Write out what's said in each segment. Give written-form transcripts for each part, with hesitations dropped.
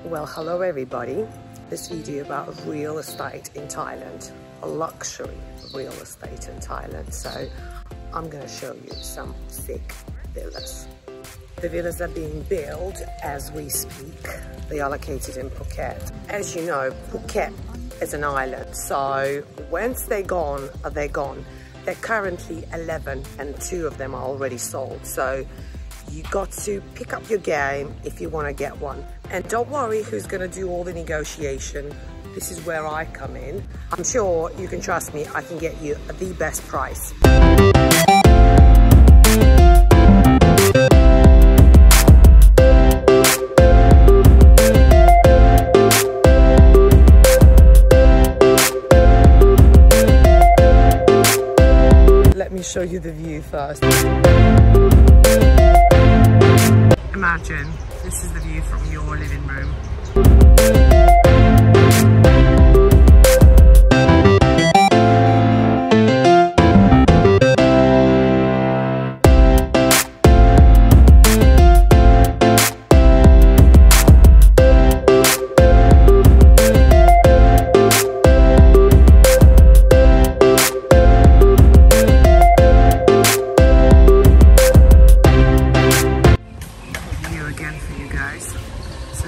Well, hello everybody. This video about real estate in Thailand, a luxury real estate in Thailand. So I'm going to show you some sick villas. The villas are being built as we speak. They are located in Phuket. As you know, Phuket is an island. So once they're gone, they're gone. They're currently 11 and 2 of them are already sold. So you got to pick up your game if you want to get one. And don't worry who's going to do all the negotiation. This is where I come in. I'm sure you can trust me, I can get you the best price. Let me show you the view first. Imagine, this is the view from your living room.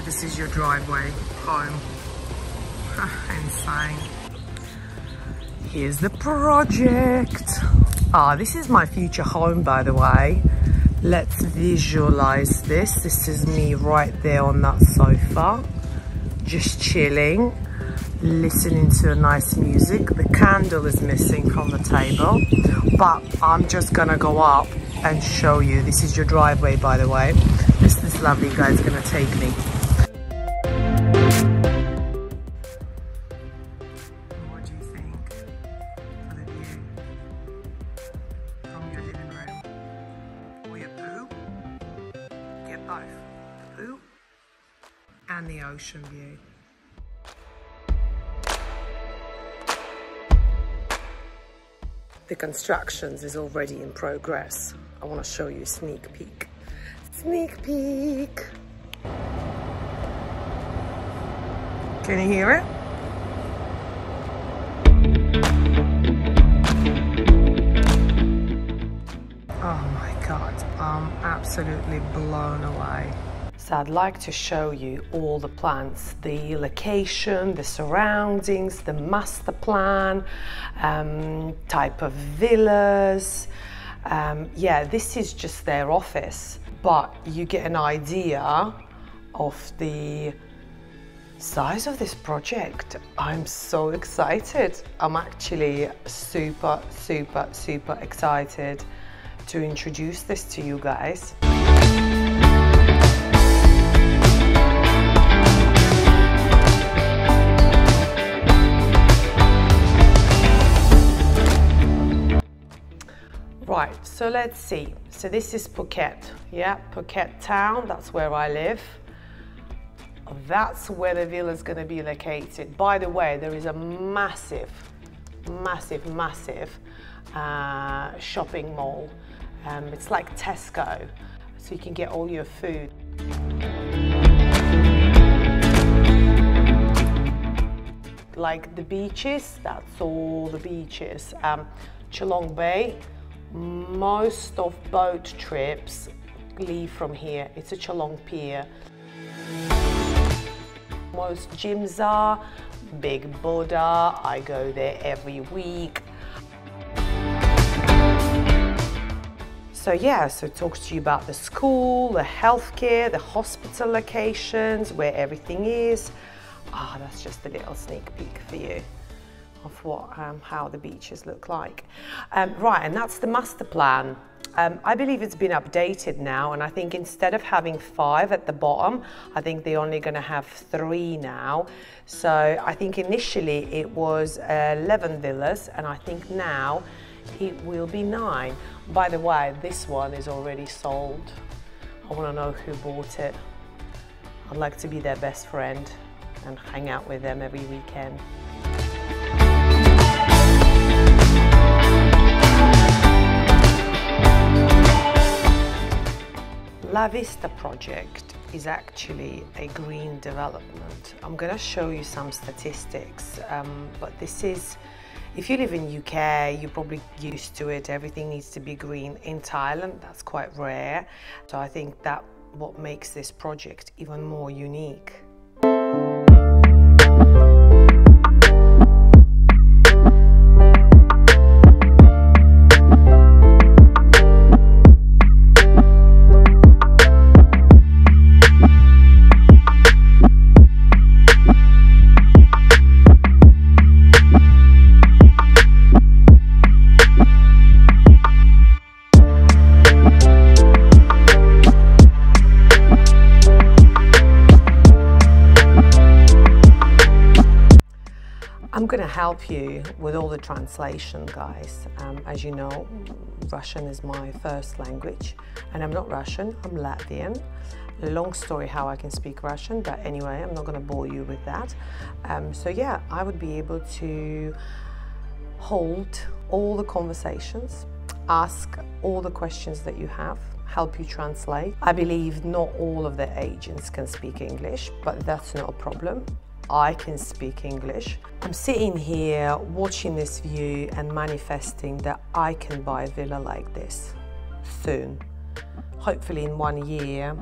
This is your driveway home. Insane. Here's the project. This is my future home, by the way. Let's visualize this. This is me right there on that sofa, just chilling, listening to nice music. The candle is missing from the table, but I'm just gonna go up and show you. This is your driveway, by the way. This lovely guy is gonna take me. What do you think for the view from your living room or your poo? Get both, the poo and the ocean view. The constructions is already in progress. I want to show you a sneak peek. Sneak peek. Can you hear it? Oh my God, I'm absolutely blown away. So I'd like to show you all the plans, the location, the surroundings, the master plan, type of villas. Yeah, this is just their office, but you get an idea of the size of this project. I'm so excited. I'm actually super excited to introduce this to you guys. Right, so let's see. So this is Phuket, yeah, Phuket town, that's where I live. That's where the villa is going to be located. By the way, there is a massive shopping mall. It's like Tesco, so you can get all your food. Like the beaches, that's all the beaches. Chalong Bay, most of boat trips leave from here. It's a Chalong Pier. Most gyms are Big Buddha. I go there every week. So yeah, so it talks to you about the school, the healthcare, the hospital locations, where everything is. That's just a little sneak peek for you of what, how the beaches look like. Right, and that's the master plan. I believe it's been updated now, and I think instead of having 5 at the bottom, I think they're only going to have 3 now. So I think initially it was 11 villas, and I think now it will be 9. By the way, this one is already sold. I want to know who bought it. I'd like to be their best friend and hang out with them every weekend. La Vista project is actually a green development. I'm going to show you some statistics, but this is, if you live in UK, you're probably used to it. Everything needs to be green. In Thailand, that's quite rare. So I think that what makes this project even more unique. I'm going to help you with all the translation, guys. As you know, Russian is my first language, and I'm not Russian, I'm Latvian. Long story how I can speak Russian, but anyway, I'm not going to bore you with that. So yeah, I would be able to hold all the conversations, ask all the questions that you have, help you translate. I believe not all of the agents can speak English, but that's not a problem. I can speak English. I'm sitting here watching this view and manifesting that I can buy a villa like this soon. Hopefully in 1 year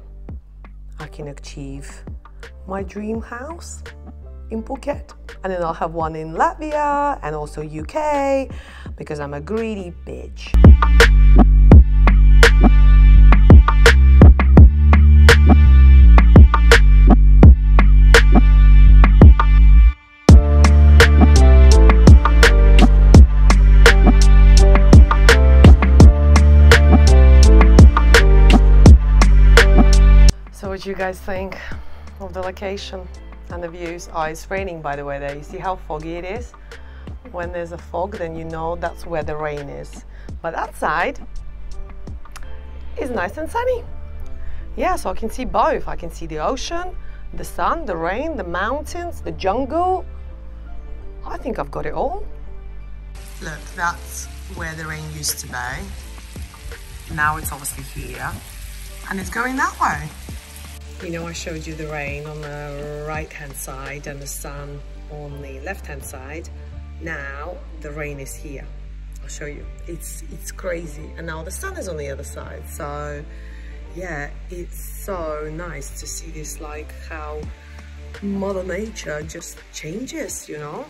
I can achieve my dream house in Phuket, and then I'll have one in Latvia and also UK, because I'm a greedy bitch. What do you guys think of the location and the views? Oh, it's raining, by the way, there. You see how foggy it is? When there's a fog, then you know that's where the rain is. But outside is nice and sunny. Yeah, so I can see both. I can see the ocean, the sun, the rain, the mountains, the jungle. I think I've got it all. Look, that's where the rain used to be. Now it's obviously here, and it's going that way. You know, I showed you the rain on the right-hand side and the sun on the left-hand side. Now the rain is here. I'll show you. It's crazy. And now the sun is on the other side. So yeah, it's so nice to see this, like how Mother Nature just changes, you know?